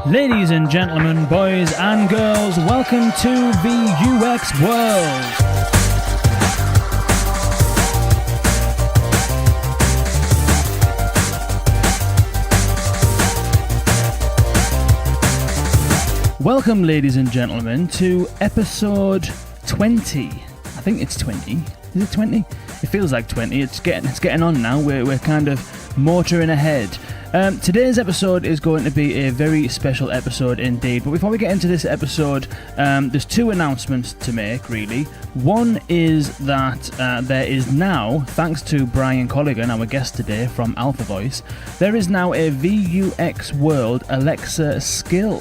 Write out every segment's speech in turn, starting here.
Ladies and gentlemen, boys and girls, welcome to the UX World. Welcome, ladies and gentlemen, to episode 20. I think it's 20. Is it 20? It feels like 20. It's getting on now. We're kind of motoring ahead. Today's episode is going to be a very special episode indeed. But before we get into this episode, there's two announcements to make, really. One is that there is now, thanks to Bryan Colligan, our guest today from Alpha Voice, there is now a VUX World Alexa skill.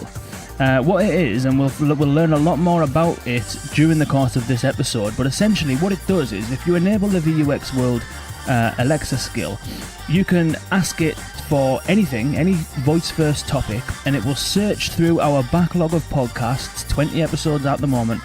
What it is, and we'll learn a lot more about it during the course of this episode, but essentially what it does is, if you enable the VUX World Alexa skill, you can ask it for anything, any voice-first topic, and it will search through our backlog of podcasts, 20 episodes at the moment,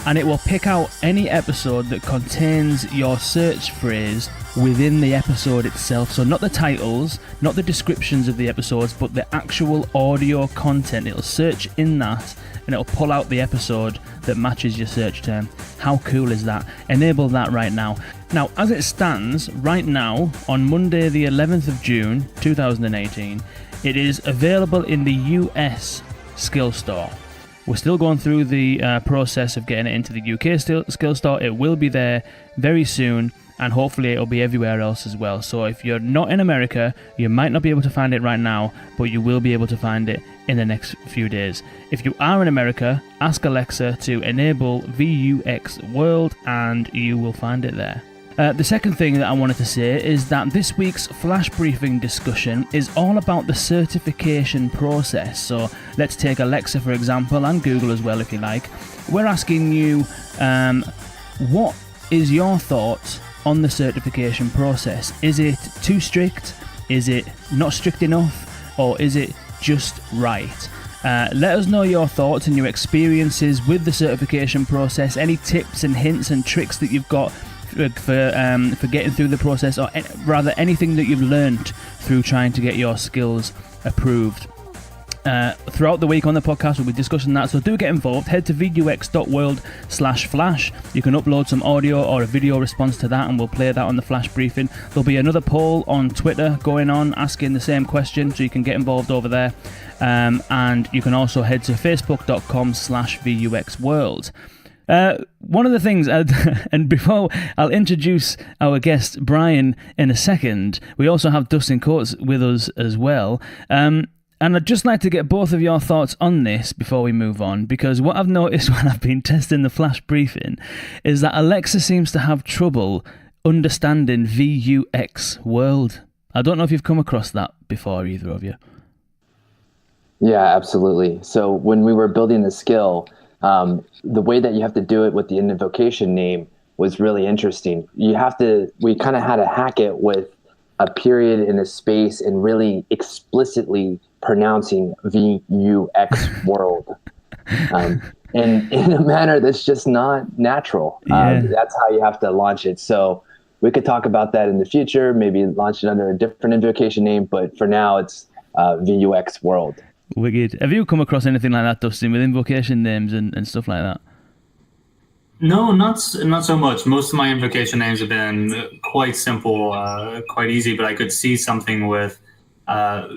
and it will pick out any episode that contains your search phrase within the episode itself. So not the titles, not the descriptions of the episodes, but the actual audio content. It'll search in that and it'll pull out the episode that matches your search term. How cool is that? Enable that right now. Now, as it stands right now, on Monday the 11th of June 2018, it is available in the US skill store. We're still going through the process of getting it into the UK skill store. It will be there very soon, and hopefully it'll be everywhere else as well. So if you're not in America, you might not be able to find it right now, but you will be able to find it in the next few days. If you are in America, ask Alexa to enable VUX World and you will find it there. The second thing that I wanted to say is that this week's flash briefing discussion is all about the certification process. So let's take Alexa for example, and Google as well if you like. We're asking you, what is your thoughts on the certification process? Is it too strict? Is it not strict enough? Or is it just right? Let us know your thoughts and your experiences with the certification process, any tips and hints and tricks that you've got for getting through the process, or rather anything that you've learned through trying to get your skills approved. Throughout the week on the podcast we'll be discussing that, so do get involved. Head to vux.world/flash. You can upload some audio or a video response to that and we'll play that on the flash briefing. There'll be another poll on Twitter going on asking the same question, so you can get involved over there, and you can also head to facebook.com/vuxworld. One of the things, and before I'll introduce our guest Bryan in a second, we also have Dustin Coates with us as well. And I'd just like to get both of your thoughts on this before we move on, because what I've noticed when I've been testing the flash briefing is that Alexa seems to have trouble understanding VUX World. I don't know if you've come across that before, either of you. Yeah, absolutely. So when we were building the skill, the way that you have to do it with the invocation name was really interesting. We kind of had to hack it with a period and a space and really explicitly pronouncing VUX World, and in a manner that's just not natural. That's how you have to launch it. So we could talk about that in the future, maybe launch it under a different invocation name, but for now it's VUX World. Wicked. Have you come across anything like that, Dustin, with invocation names and stuff like that? No, not so much. Most of my invocation names have been quite simple, quite easy, but I could see something with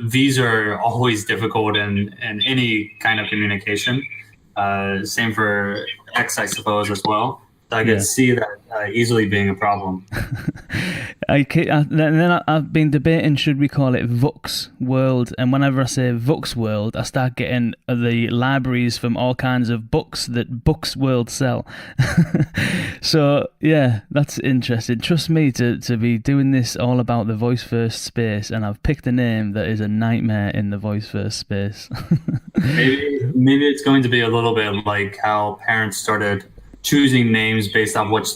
these are always difficult in any kind of communication. Same for X, I suppose, as well. So I could see that easily being a problem. Then I've been debating, should we call it VUX World? And whenever I say VUX World, I start getting the libraries from all kinds of books that Books World sell. So, yeah, that's interesting. Trust me to be doing this all about the voice first space, and I've picked a name that is a nightmare in the voice first space. Maybe it's going to be a little bit like how parents started choosing names based on which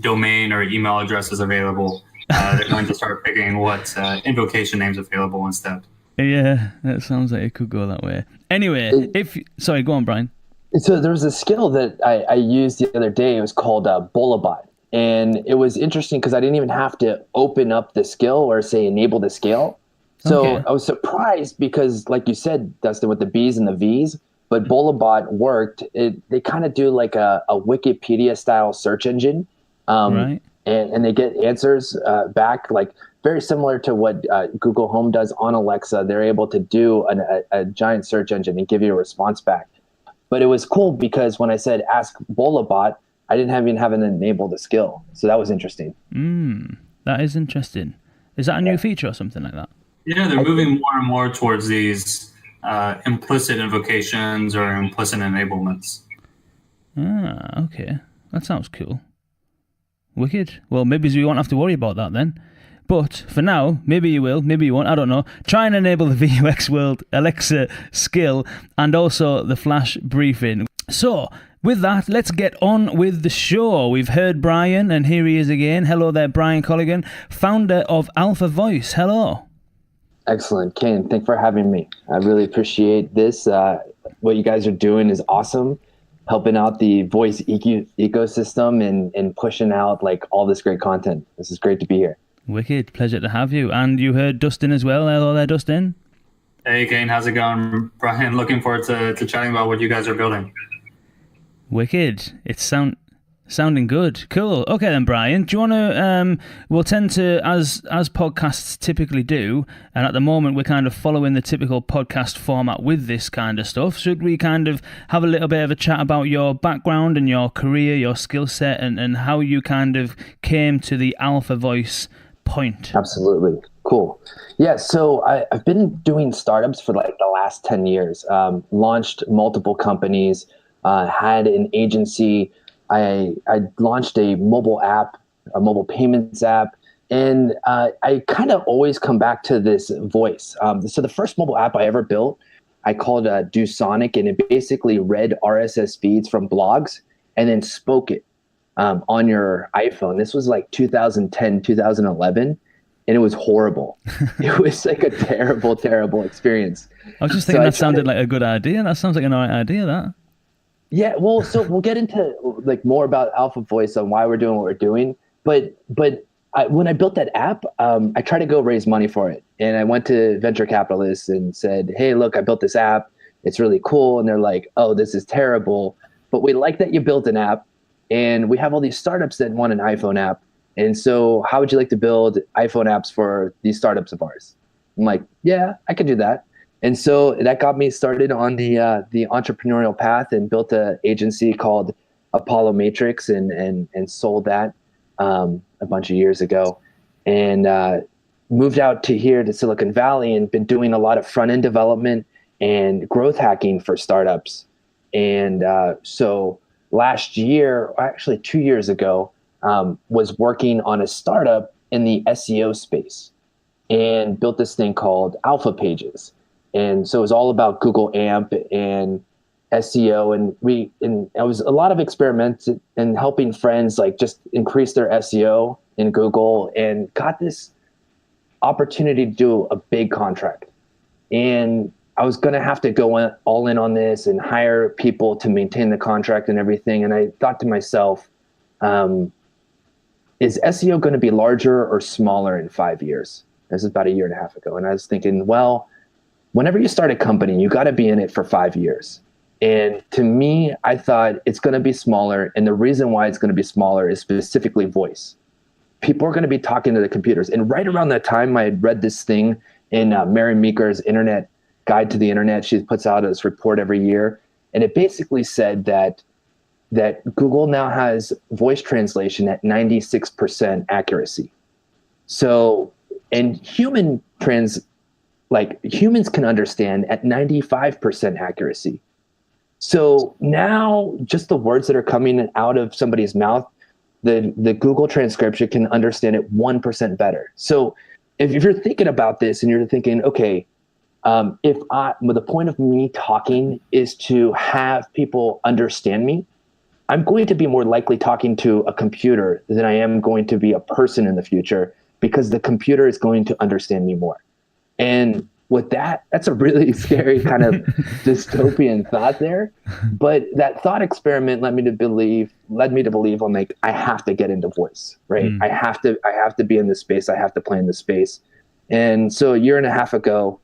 domain or email address is available. They're going to start picking what invocation names available instead. Yeah, that sounds like it could go that way. Anyway, sorry, go on, Bryan. So there was a skill that I used the other day. It was called Bolabot. And it was interesting because I didn't even have to open up the skill or say enable the skill. So Okay. I was surprised because, like you said, Dustin, with the B's and the V's, but Bolabot worked. They kind of do like a Wikipedia style search engine, um, Right. and they get answers back like very similar to what Google Home does on Alexa. They're able to do a giant search engine and give you a response back. But it was cool because when I said ask Bolabot, I didn't even have an enabled the skill. So that was interesting. That is interesting. Is that a new feature or something like that? Yeah, they're I moving think, more and more towards these implicit invocations or implicit enablements. Ah, okay. That sounds cool. Wicked. Well, maybe we won't have to worry about that then. But for now, maybe you will, maybe you won't, I don't know. Try and enable the VUX World Alexa skill and also the flash briefing. So, with that, let's get on with the show. We've heard Bryan, and here he is again. Hello there, Bryan Colligan, founder of Alpha Voice. Hello. excellent. Kane, thanks for having me. I really appreciate this. What you guys are doing is awesome. Helping out the voice ecosystem and pushing out like all this great content. This is great to be here. Wicked. Pleasure to have you. And you heard Dustin as well. Hello there, Dustin. Hey, Kane, how's it going? Bryan, looking forward to chatting about what you guys are building. Wicked. It's sounding good. Cool. Okay then, Bryan. Do you want to? We'll tend to, as podcasts typically do, and at the moment we're kind of following the typical podcast format with this kind of stuff. Should we kind of have a little bit of a chat about your background and your career, your skill set, and how you kind of came to the Alpha Voice point? Absolutely. Cool. Yeah. So I've been doing startups for like the last 10 years, launched multiple companies, had an agency. I launched a mobile app, a mobile payments app, and I kind of always come back to this voice. So the first mobile app I ever built, I called Do Sonic, and it basically read RSS feeds from blogs and then spoke it on your iPhone. This was like 2010, 2011, and it was horrible. It was like a terrible, terrible experience. I was just thinking that sounded like a good idea. That sounds like an alright idea, that. Yeah, well, so we'll get into like more about Alpha Voice and why we're doing what we're doing. But when I built that app, I tried to go raise money for it, and I went to venture capitalists and said, "Hey, look, I built this app. It's really cool." And they're like, "Oh, this is terrible, but we like that you built an app, and we have all these startups that want an iPhone app. And so, how would you like to build iPhone apps for these startups of ours?" I'm like, "Yeah, I could do that." And so that got me started on the entrepreneurial path and built an agency called Apollo Matrix and sold that a bunch of years ago, and moved out to here to Silicon Valley and been doing a lot of front end development and growth hacking for startups. And so last year, actually 2 years ago, was working on a startup in the SEO space and built this thing called Alpha Pages. And so it was all about Google AMP and SEO, and it was a lot of experiments and helping friends like just increase their SEO in Google, and got this opportunity to do a big contract. And I was going to have to go all in on this and hire people to maintain the contract and everything. And I thought to myself, is SEO going to be larger or smaller in 5 years? This is about a year and a half ago. And I was thinking, well, whenever you start a company, you got to be in it for 5 years. And to me, I thought it's going to be smaller. And the reason why it's going to be smaller is specifically voice. People are going to be talking to the computers. And right around that time, I had read this thing in Mary Meeker's Internet Guide to the Internet. She puts out this report every year. And it basically said that Google now has voice translation at 96% accuracy. So, and humans can understand at 95% accuracy. So now just the words that are coming out of somebody's mouth, the Google transcription can understand it 1% better. So if you're thinking about this and you're thinking, okay, the point of me talking is to have people understand me, I'm going to be more likely talking to a computer than I am going to be a person in the future, because the computer is going to understand me more. And with that's a really scary kind of dystopian thought there. But that thought experiment led me to believe I'm like, I have to get into voice, right? I have to be in this space. I have to play in this space. And so a year and a half ago,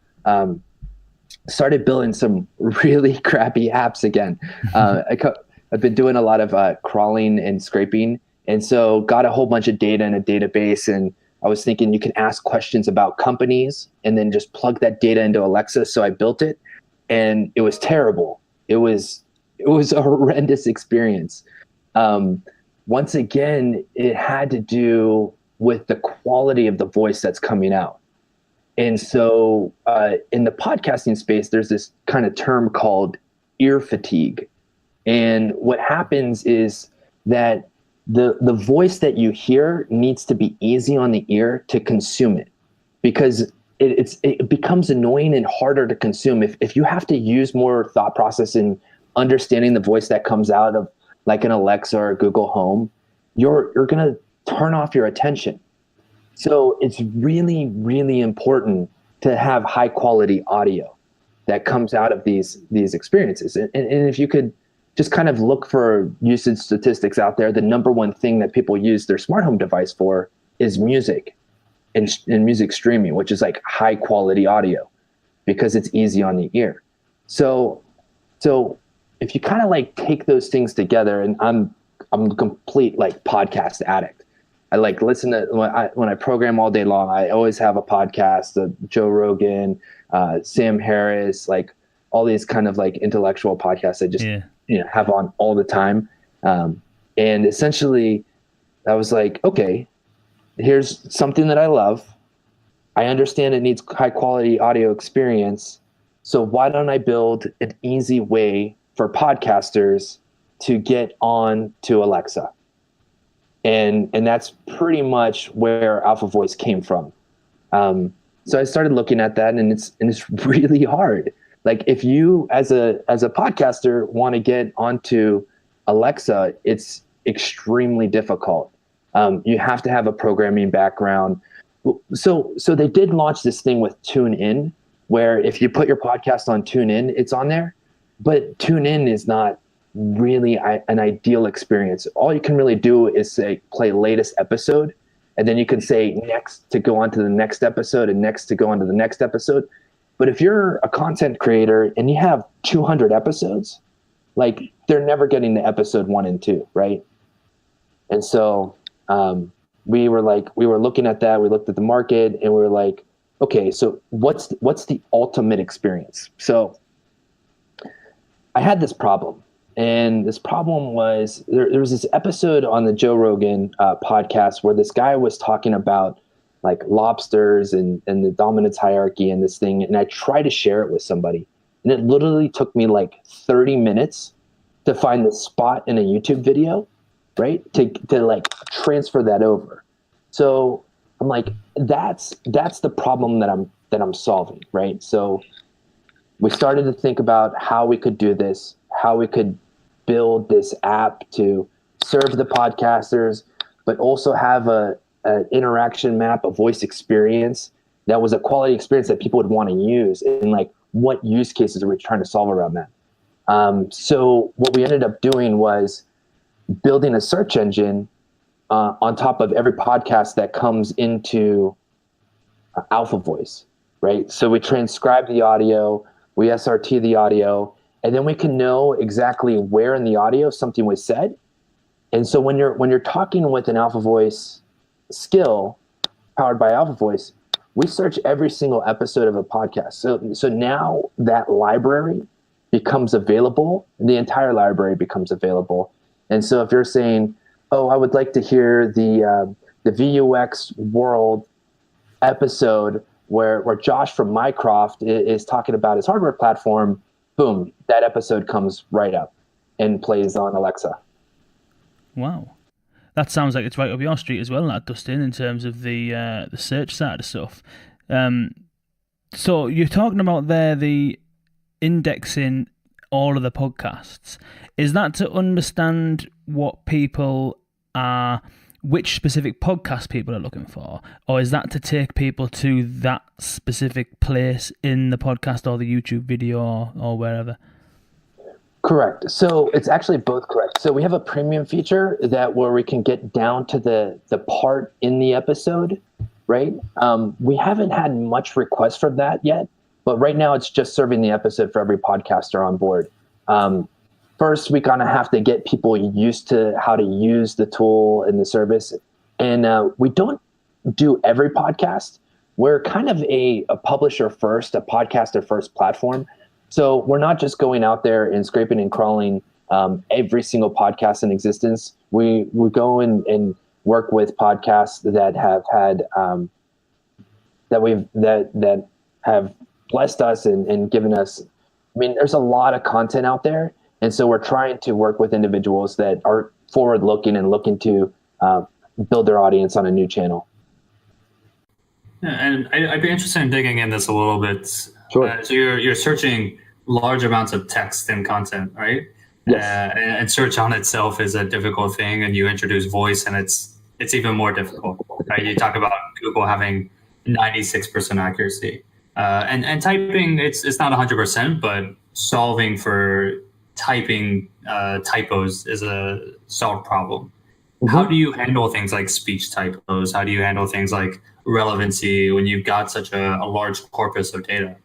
started building some really crappy apps again. I've been doing a lot of crawling and scraping, and so got a whole bunch of data in a database. And I was thinking you can ask questions about companies and then just plug that data into Alexa. So I built it, and it was terrible. It was a horrendous experience. Once again, it had to do with the quality of the voice that's coming out. And so in the podcasting space, there's this kind of term called ear fatigue. And what happens is that the voice that you hear needs to be easy on the ear to consume it, because it becomes annoying and harder to consume. If you have to use more thought process in understanding the voice that comes out of like an Alexa or a Google Home, you're going to turn off your attention. So it's really, really important to have high quality audio that comes out of these experiences. And if you could just kind of look for usage statistics out there, the number one thing that people use their smart home device for is music and music streaming, which is like high quality audio because it's easy on the ear. So if you kind of like take those things together, and I'm a complete like podcast addict. I like listen to when I program all day long. I always have a podcast, Joe Rogan, Sam Harris, like all these kind of like intellectual podcasts I just have on all the time. And essentially, I was like, okay, here's something that I love. I understand it needs high quality audio experience. So why don't I build an easy way for podcasters to get on to Alexa? And that's pretty much where Alpha Voice came from. So I started looking at that, and it's really hard. Like if you as a podcaster want to get onto Alexa, it's extremely difficult. You have to have a programming background. So they did launch this thing with TuneIn, where if you put your podcast on TuneIn, it's on there. But TuneIn is not really an ideal experience. All you can really do is say play latest episode, and then you can say next to go on to the next episode and next to go on to the next episode. But if you're a content creator and you have 200 episodes, like they're never getting to episode 1 and 2, right? And so we were looking at that. We looked at the market, and we were like, okay, so what's the ultimate experience? So I had this problem. And this problem was there was this episode on the Joe Rogan podcast where this guy was talking about like lobsters and the dominance hierarchy and this thing. And I tried to share it with somebody, and it literally took me like 30 minutes to find the spot in a YouTube video, right? To like transfer that over. So I'm like, that's the problem that I'm solving, right? So we started to think about how we could do this, how we could build this app to serve the podcasters, but also have an interaction map, a voice experience that was a quality experience that people would want to use, and like what use cases are we trying to solve around that. So what we ended up doing was building a search engine on top of every podcast that comes into Alpha Voice, right? So we transcribe the audio, we SRT the audio, and then we can know exactly where in the audio something was said. And so when you're talking with an Alpha Voice skill powered by Alpha Voice, we search every single episode of a podcast. So now that library becomes available, the entire library becomes available. And so if you're saying, oh, I would like to hear the VUX World episode where Josh from Mycroft is talking about his hardware platform, boom, that episode comes right up and plays on Alexa. Wow. That sounds like it's right up your street as well, that, Dustin, in terms of the search side of stuff. So you're talking about there the indexing all of the podcasts. Is that to understand what people are, which specific podcast people are looking for? Or is that to take people to that specific place in the podcast or the YouTube video or wherever? Correct. So it's actually both correct. So we have a premium feature where we can get down to the part in the episode right? We haven't had much request for that yet, but right now it's just serving the episode for every podcaster on board. First, we kind of have to get people used to how to use the tool and the service. And we don't do every podcast. We're kind of a publisher first, a podcaster first platform. So we're not just going out there and scraping and crawling every single podcast in existence. We go and work with podcasts that have had that have blessed us and given us. I mean, there's a lot of content out there, and so we're trying to work with individuals that are forward looking and looking to build their audience on a new channel. Yeah, and I'd be interested in digging in this a little bit. Sure. So you're searching large amounts of text and content, right? Yes. And search on itself is a difficult thing, and you introduce voice, and it's even more difficult. Right? You talk about Google having 96% accuracy, and typing it's not 100%, but solving for typing typos is a solved problem. Mm-hmm. How do you handle things like speech typos? How do you handle things like relevancy when you've got such a large corpus of data?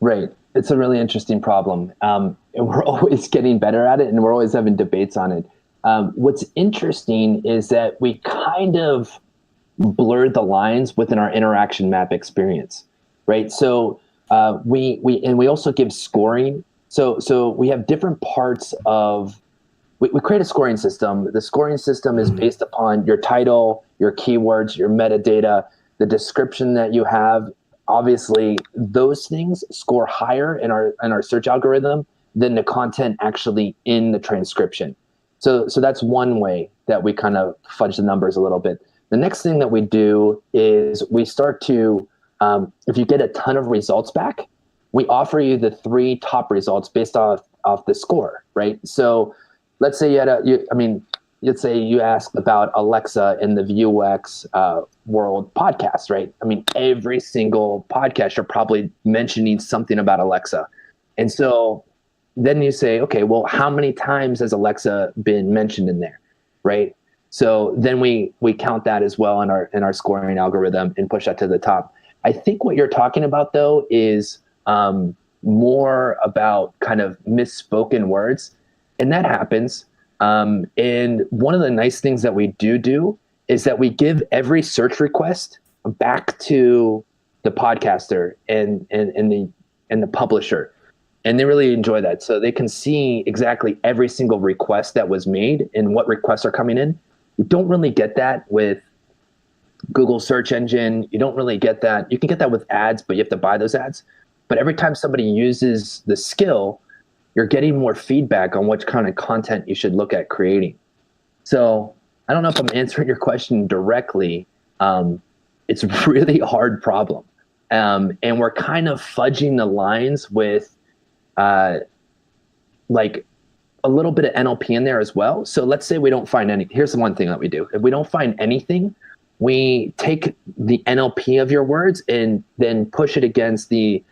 Right. It's a really interesting problem. And we're always getting better at it, and we're always having debates on it. What's interesting is that we kind of blurred the lines within our interaction map experience, right? So we also give scoring. So we have different parts of. We create a scoring system. The scoring system is based upon your title, your keywords, your metadata, the description that you have. Obviously, those things score higher in our search algorithm than the content actually in the transcription. So that's one way that we kind of fudge the numbers a little bit. The next thing that we do is we start to, if you get a ton of results back, we offer you the 3 top results based off the score, right? So let's say let's say you asked about Alexa in the Vuex World podcast, right? I mean, every single podcast you're probably mentioning something about Alexa. And so then you say, okay, well, how many times has Alexa been mentioned in there, right? So then we count that as well in our scoring algorithm and push that to the top. I think what you're talking about, though, is more about kind of misspoken words, and that happens. And one of the nice things that we do is that we give every search request back to the podcaster and the publisher, and they really enjoy that. So they can see exactly every single request that was made and what requests are coming in. You don't really get that with Google search engine. You don't really get that. You can get that with ads, but you have to buy those ads. But every time somebody uses the skill, you're getting more feedback on what kind of content you should look at creating. So I don't know if I'm answering your question directly. It's a really hard problem. And we're kind of fudging the lines with like a little bit of NLP in there as well. So let's say we don't find any. Here's the one thing that we do. If we don't find anything, we take the NLP of your words and then push it against the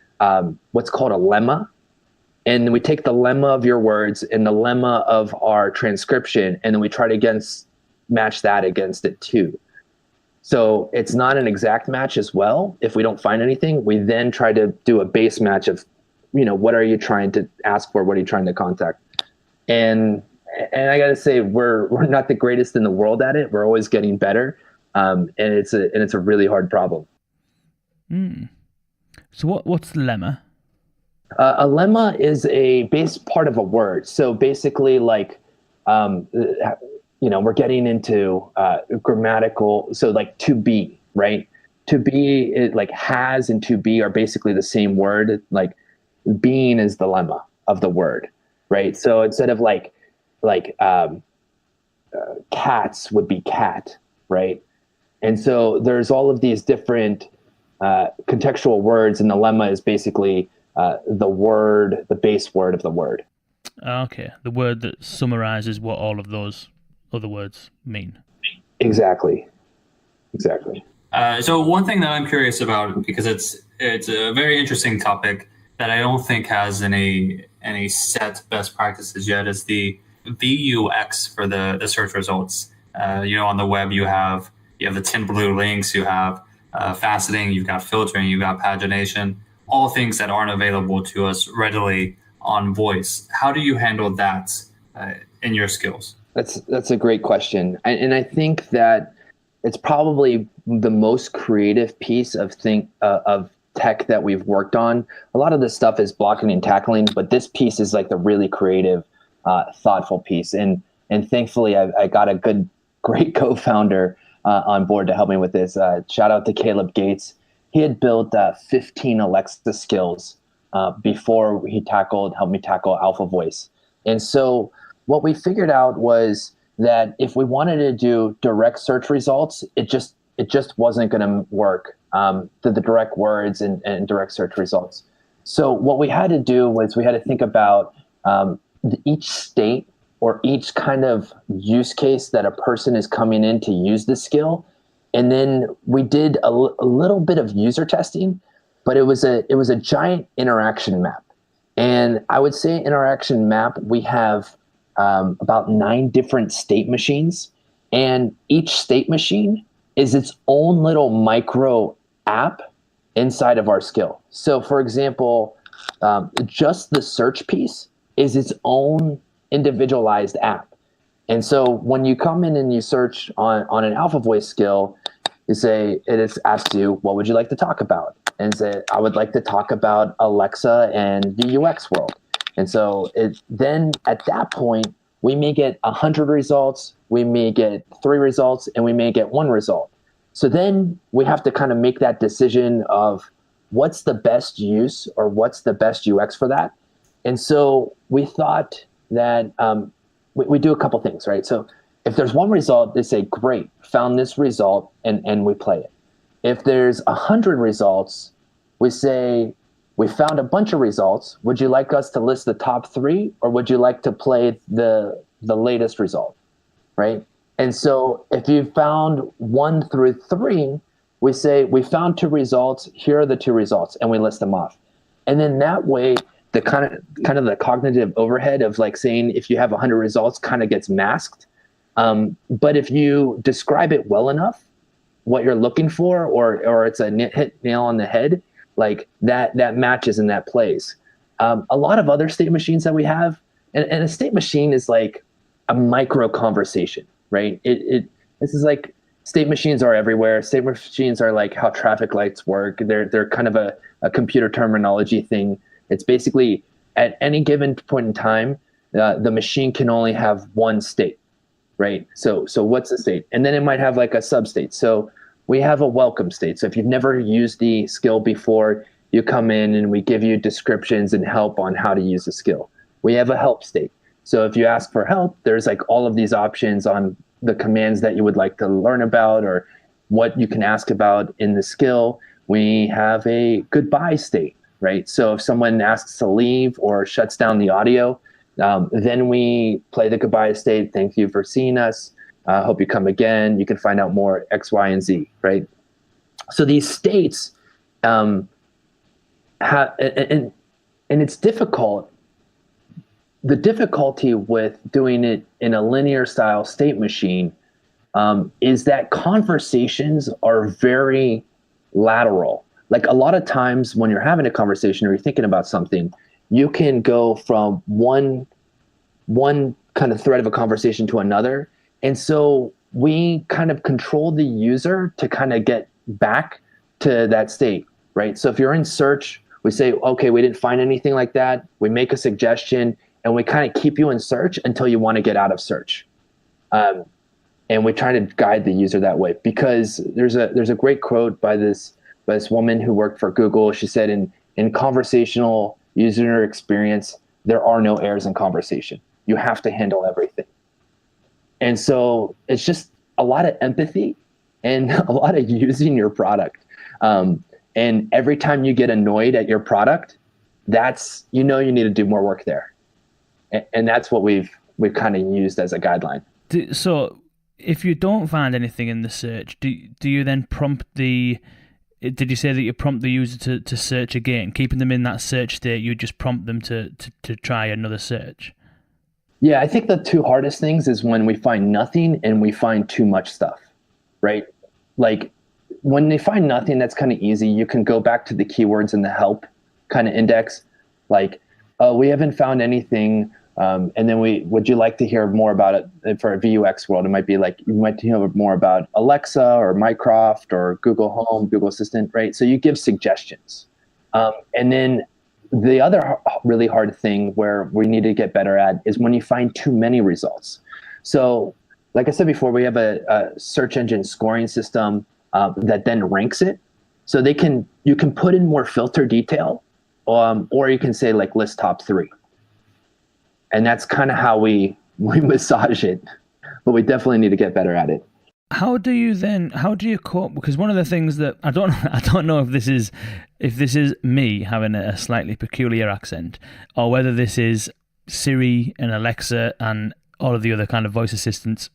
what's called a lemma. And we take the lemma of your words and the lemma of our transcription, and then we try to match that against it too. So it's not an exact match as well. If we don't find anything, we then try to do a base match of, what are you trying to ask for? What are you trying to contact? And I got to say, we're not the greatest in the world at it. We're always getting better, and it's a really hard problem. So what's the lemma? A lemma is a base part of a word. So basically, like, we're getting into grammatical. So like to be, right? To be, like has and to be are basically the same word. Like being is the lemma of the word, right? So instead of like cats would be cat, right? And so there's all of these different contextual words, and the lemma is basically the base word of the word. Okay, the word that summarizes what all of those other words mean. Exactly. So one thing that I'm curious about, because it's a very interesting topic that I don't think has any set best practices yet, is the VUX for the search results. On the web you have the 10 blue links, you have faceting, you've got filtering, you've got pagination, all things that aren't available to us readily on voice. How do you handle that in your skills? That's a great question. And I think that it's probably the most creative piece of tech that we've worked on. A lot of this stuff is blocking and tackling, but this piece is like the really creative, thoughtful piece. And thankfully, I got a great co-founder on board to help me with this. Shout out to Caleb Gates. He had built 15 Alexa skills before he helped me tackle Alpha Voice. And so what we figured out was that if we wanted to do direct search results, it just wasn't going to work, the direct words and direct search results. So what we had to do was we had to think about each state or each kind of use case that a person is coming in to use the skill. And then we did a little bit of user testing, but it was a giant interaction map. And I would say interaction map, we have about 9 different state machines, and each state machine is its own little micro app inside of our skill. So for example, just the search piece is its own individualized app. And so when you come in and you search on an Alpha Voice skill, it asks you, what would you like to talk about? And say, I would like to talk about Alexa and the UX world. And so then at that point, we may get 100 results, we may get 3 results, and we may get 1 result. So then we have to kind of make that decision of what's the best use or what's the best UX for that. And so we thought that we do a couple things, right? So if there's 1 result, they say, great, found this result, and we play it. If there's 100 results, we say, we found a bunch of results. Would you like us to list the top 3, or would you like to play the latest result, right? And so if you found 1 through 3, we say, we found 2 results. Here are the 2 results, and we list them off. And then that way, the kind of the cognitive overhead of like saying if you have 100 results kind of gets masked. But if you describe it well enough, what you're looking for, or it's a hit nail on the head, like that matches and that plays. A lot of other state machines that we have, and a state machine is like a micro conversation, right? This is like state machines are everywhere. State machines are like how traffic lights work. They're kind of a computer terminology thing. It's basically at any given point in time, the machine can only have 1 state, right? So what's the state? And then it might have like a substate. So we have a welcome state. So if you've never used the skill before, you come in and we give you descriptions and help on how to use the skill. We have a help state. So if you ask for help, there's like all of these options on the commands that you would like to learn about or what you can ask about in the skill. We have a goodbye state, right? So if someone asks to leave or shuts down the audio, then we play the goodbye state. Thank you for seeing us. Hope you come again. You can find out more X, Y, and Z, right? So these states have, and it's difficult. The difficulty with doing it in a linear style state machine is that conversations are very lateral. Like a lot of times when you're having a conversation or you're thinking about something, you can go from one kind of thread of a conversation to another. And so we kind of control the user to kind of get back to that state, right? So if you're in search, we say, okay, we didn't find anything like that. We make a suggestion and we kind of keep you in search until you want to get out of search. And we try to guide the user that way because there's a great quote by this woman who worked for Google. She said, in conversational user experience, there are no errors in conversation. You have to handle everything. And so it's just a lot of empathy and a lot of using your product. And every time you get annoyed at your product, that's, you need to do more work there. And that's what we've kind of used as a guideline. So if you don't find anything in the search, do you then prompt did you say that you prompt the user to search again? Keeping them in that search state, you just prompt them to try another search? Yeah, I think the 2 hardest things is when we find nothing and we find too much stuff, right? Like when they find nothing, that's kind of easy. You can go back to the keywords in the help kind of index, like, oh, we haven't found anything. And then would you like to hear more about it for a VUX world? It might be like, you might hear more about Alexa or Mycroft or Google Home, Google Assistant, right? So you give suggestions. And then the other really hard thing where we need to get better at is when you find too many results. So like I said before, we have a search engine scoring system that then ranks it. So you can put in more filter detail, or you can say like list top 3. And that's kind of how we massage it, but we definitely need to get better at it. How do you cope? Because one of the things that I don't know if this is me having a slightly peculiar accent, or whether this is Siri and Alexa and all of the other kind of voice assistants.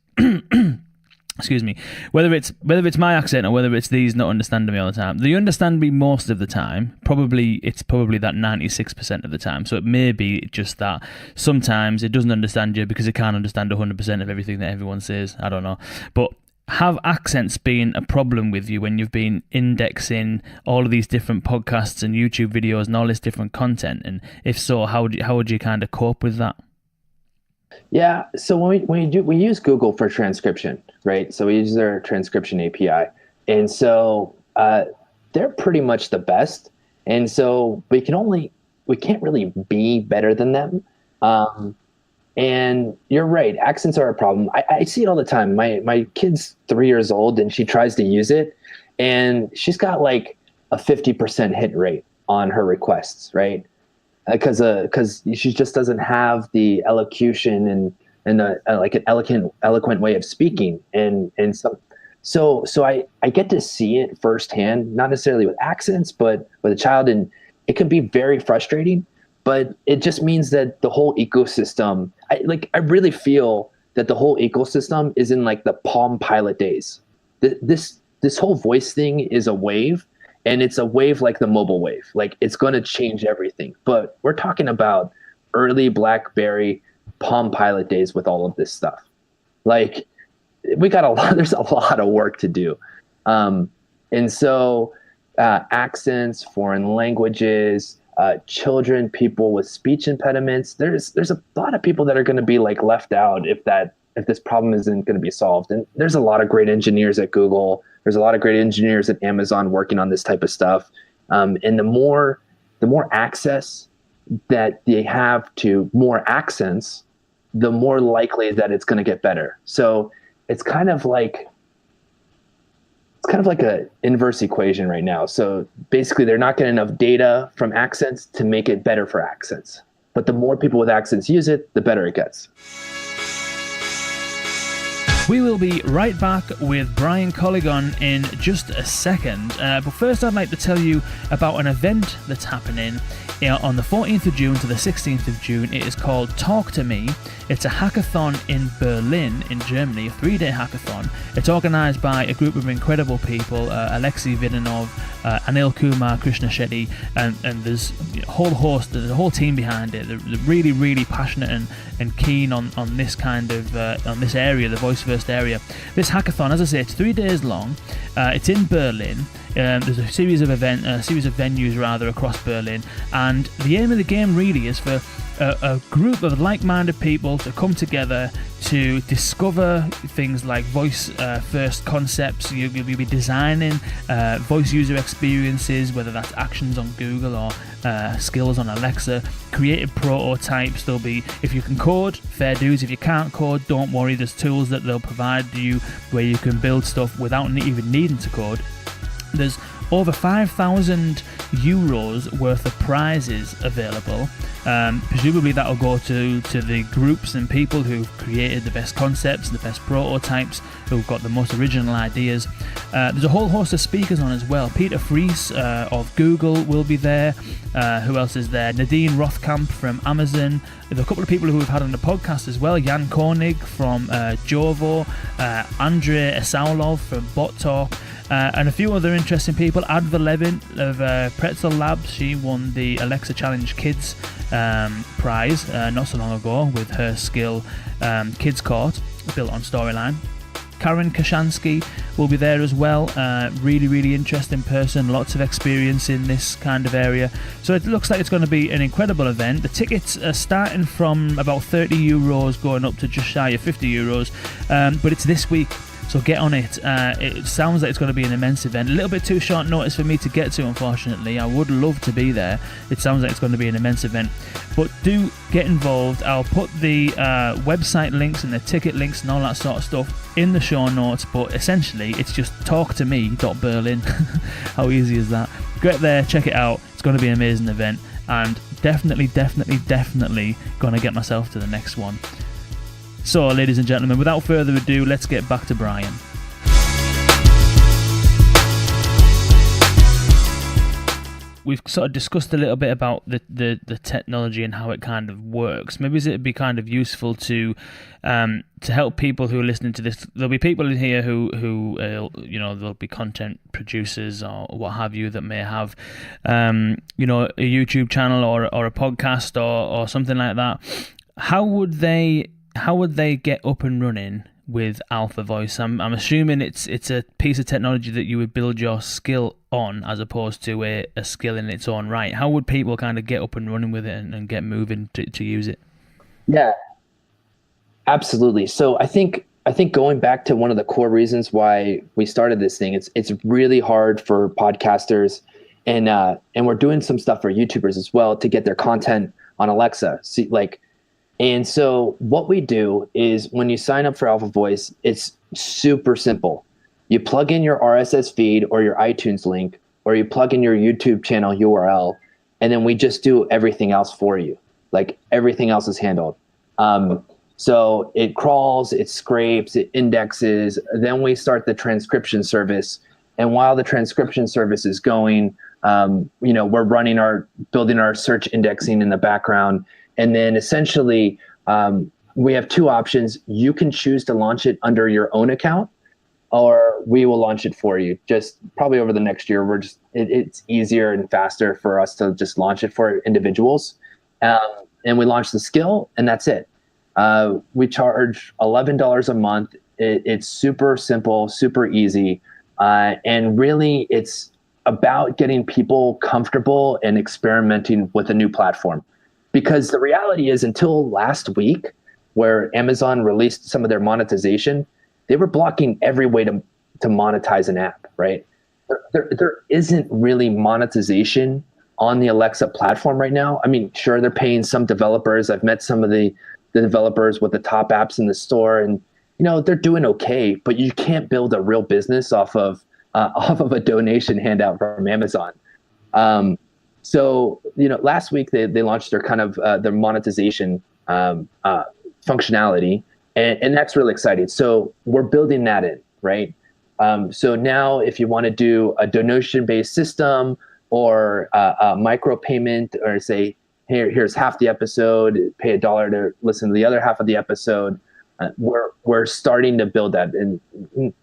Excuse me. Whether it's my accent or whether it's these not understanding me all the time. They understand me most of the time. It's probably that 96% of the time. So it may be just that sometimes it doesn't understand you because it can't understand 100% of everything that everyone says. I don't know. But have accents been a problem with you when you've been indexing all of these different podcasts and YouTube videos and all this different content? And if so, how would you kind of cope with that? Yeah, so we use Google for transcription, right? So we use their transcription API, and so they're pretty much the best. And so we can't really be better than them. And you're right, accents are a problem. I see it all the time. My kid's 3 years old, and she tries to use it, and she's got like a 50% hit rate on her requests, right? Because she just doesn't have the elocution and like an eloquent way of speaking, and so I get to see it firsthand, not necessarily with accents, but with a child, and it can be very frustrating. But it just means that the whole ecosystem, I really feel that the whole ecosystem is in like the Palm Pilot days. This whole voice thing is a wave. And it's a wave like the mobile wave. Like, it's going to change everything. But we're talking about early BlackBerry Palm Pilot days with all of this stuff. Like, there's a lot of work to do. And so accents, foreign languages, children, people with speech impediments, there's a lot of people that are going to be like left out if this problem isn't going to be solved. And there's a lot of great engineers at Google. There's a lot of great engineers at Amazon working on this type of stuff. And the more access that they have to more accents, the more likely that it's going to get better. So it's kind of like a inverse equation right now. So basically, they're not getting enough data from accents to make it better for accents. But the more people with accents use it, the better it gets. We will be right back with Bryan Colligan in just a second. But first, I'd like to tell you about an event that's happening on the 14th of June to the 16th of June. It is called Talk to Me. It's a hackathon in Berlin, in Germany, a 3-day hackathon. It's organised by a group of incredible people, Alexei Vidinov, Anil Kumar, Krishna Shetty, and there's a whole host, there's a whole team behind it. They're really, really passionate and keen on this kind of, on this area, the voice first area. This hackathon, as I say, it's 3 days long. It's in Berlin. There's a series of venues across Berlin, and the aim of the game really is for a group of like-minded people to come together to discover things like voice first concepts. You'll be designing voice user experiences, whether that's actions on Google or skills on Alexa, creative prototypes. There'll be, if you can code, fair dues. If you can't code, don't worry, there's tools that they'll provide you where you can build stuff without even needing to code. There's over 5,000 euros worth of prizes available. Presumably that'll go to the groups and people who've created the best concepts, the best prototypes, who've got the most original ideas. There's a whole host of speakers on as well. Peter Fries of Google will be there. Who else is there? Nadine Rothkamp from Amazon. There's a couple of people who we've had on the podcast as well. Jan Koenig from Jovo, Andrei Esaulov from Bot Talk, and a few other interesting people. Adva Levin of Pretzel Labs. She won the Alexa Challenge Kids prize not so long ago with her skill Kids Court, built on Storyline. Karen Kashansky will be there as well. Really, really interesting person, lots of experience in this kind of area. So it looks like it's going to be an incredible event. The tickets are starting from about €30 going up to just shy of €50, but it's this week. So get on it. It sounds like it's going to be an immense event. A little bit too short notice for me to get to, unfortunately. I would love to be there. It sounds like it's going to be an immense event. But do get involved. I'll put the website links and the ticket links and all that sort of stuff in the show notes. But essentially, it's just talktome.berlin. How easy is that? Get there, check it out. It's going to be an amazing event. And definitely going to get myself to the next one. So, ladies and gentlemen, without further ado, let's get back to Bryan. We've sort of discussed a little bit about the technology and how it kind of works. Maybe it'd be kind of useful to help people who are listening to this. There'll be people in here who there'll be content producers or what have you that may have a YouTube channel or a podcast or something like that. How would they get up and running with Alpha Voice? I'm assuming it's a piece of technology that you would build your skill on as opposed to a skill in its own right. How would people kind of get up and running with it and get moving to use it? Yeah, absolutely. So I think going back to one of the core reasons why we started this thing, it's really hard for podcasters and we're doing some stuff for YouTubers as well to get their content on Alexa. And so what we do is when you sign up for Alpha Voice, it's super simple. You plug in your RSS feed or your iTunes link, or you plug in your YouTube channel URL, and then we just do everything else for you. Like everything else is handled. So it crawls, it scrapes, it indexes. Then we start the transcription service. And while the transcription service is going, we're building our search indexing in the background. And then essentially, we have two options. You can choose to launch it under your own account, or we will launch it for you. Just probably over the next year, it's easier and faster for us to just launch it for individuals. And we launch the skill, and that's it. We charge $11 a month. It's super simple, super easy. And really, it's about getting people comfortable and experimenting with a new platform. Because the reality is, until last week, where Amazon released some of their monetization, they were blocking every way to monetize an app, right? There isn't really monetization on the Alexa platform right now. I mean, sure, they're paying some developers. I've met some of the developers with the top apps in the store, and they're doing okay. But you can't build a real business off of a donation handout from Amazon. So, last week they launched their kind of their monetization functionality, and that's really exciting. So we're building that in, right? So now if you want to do a donation-based system or a micropayment, or say, here's half the episode, pay $1 to listen to the other half of the episode, we're starting to build that, and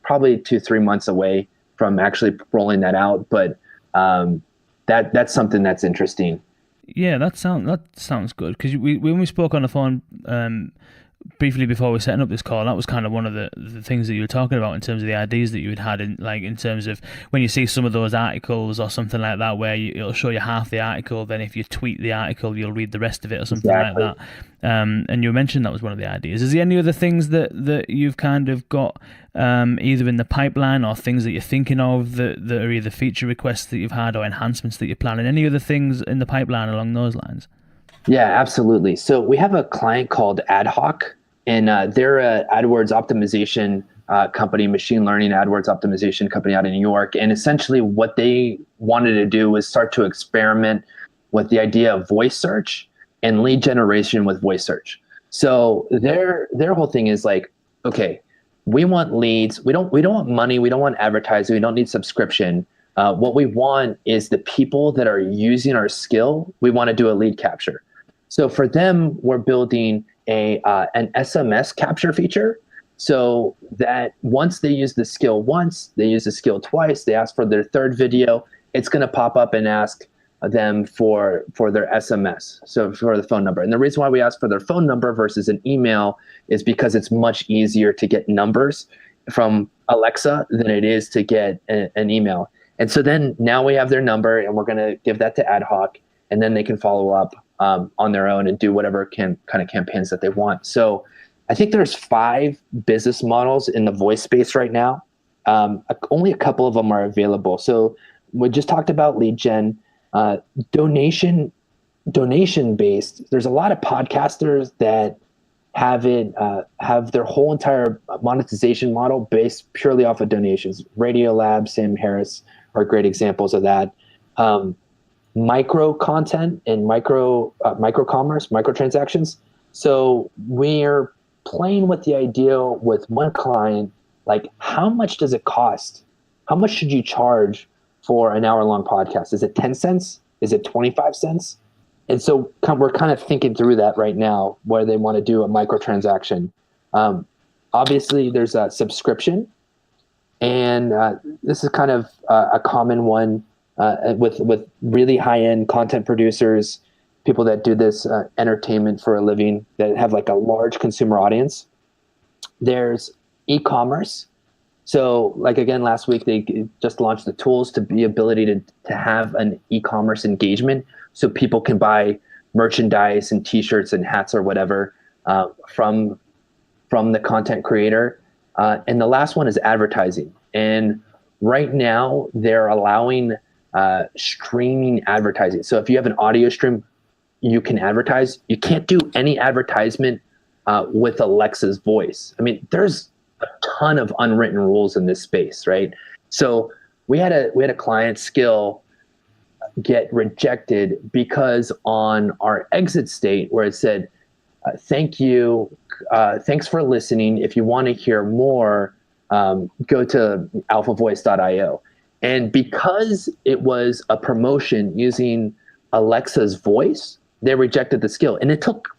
probably 2-3 months away from actually rolling that out. But that's something that's interesting. Yeah, that sounds good, because when we spoke on the phone briefly before we were setting up this call, that was kind of one of the things that you were talking about in terms of the ideas that you had in terms of when you see some of those articles or something like that where it'll show you half the article, then if you tweet the article you'll read the rest of it or something exactly. Like that. And you mentioned that was one of the ideas. Is there any other things that you've kind of got either in the pipeline or things that you're thinking of that are either feature requests that you've had or enhancements that you're planning? Any other things in the pipeline along those lines? Yeah, absolutely. So we have a client called AdHoc, and they're a AdWords optimization company, machine learning AdWords optimization company out in New York. And essentially what they wanted to do was start to experiment with the idea of voice search and lead generation with voice search. So their whole thing is like, okay, we want leads. We don't want money. We don't want advertising. We don't need subscription. What we want is the people that are using our skill. We want to do a lead capture. So for them, we're building an SMS capture feature, so that once they use the skill once, they use the skill twice, they ask for their third video, it's going to pop up and ask them for their SMS, so for the phone number. And the reason why we ask for their phone number versus an email is because it's much easier to get numbers from Alexa than it is to get an email. And so then now we have their number, and we're going to give that to Ad Hoc, and then they can follow up on their own and do whatever kind of campaigns that they want. So I think there's 5 business models in the voice space right now. Only a couple of them are available. So we just talked about lead gen, donation based. There's a lot of podcasters that have their whole entire monetization model based purely off of donations. Radiolab, Sam Harris are great examples of that. Micro content and micro commerce, microtransactions. So we're playing with the idea with one client, like, how much does it cost? How much should you charge for an hour-long podcast? Is it 10 cents? Is it 25 cents? And so we're kind of thinking through that right now, where they want to do a microtransaction. Obviously, there's a subscription, and this is kind of a common one with really high-end content producers, people that do this entertainment for a living, that have like a large consumer audience. There's e-commerce. So like, again, last week, they just launched the tools to be ability to have an e-commerce engagement, so people can buy merchandise and t-shirts and hats or whatever from the content creator. And the last one is advertising. And right now they're allowing streaming advertising. So if you have an audio stream, you can advertise. You can't do any advertisement with Alexa's voice. I mean, there's a ton of unwritten rules in this space, right? So we had a client skill get rejected because on our exit state, where it said, thank you, thanks for listening. If you want to hear more, go to alphavoice.io. And because it was a promotion using Alexa's voice, they rejected the skill. And it took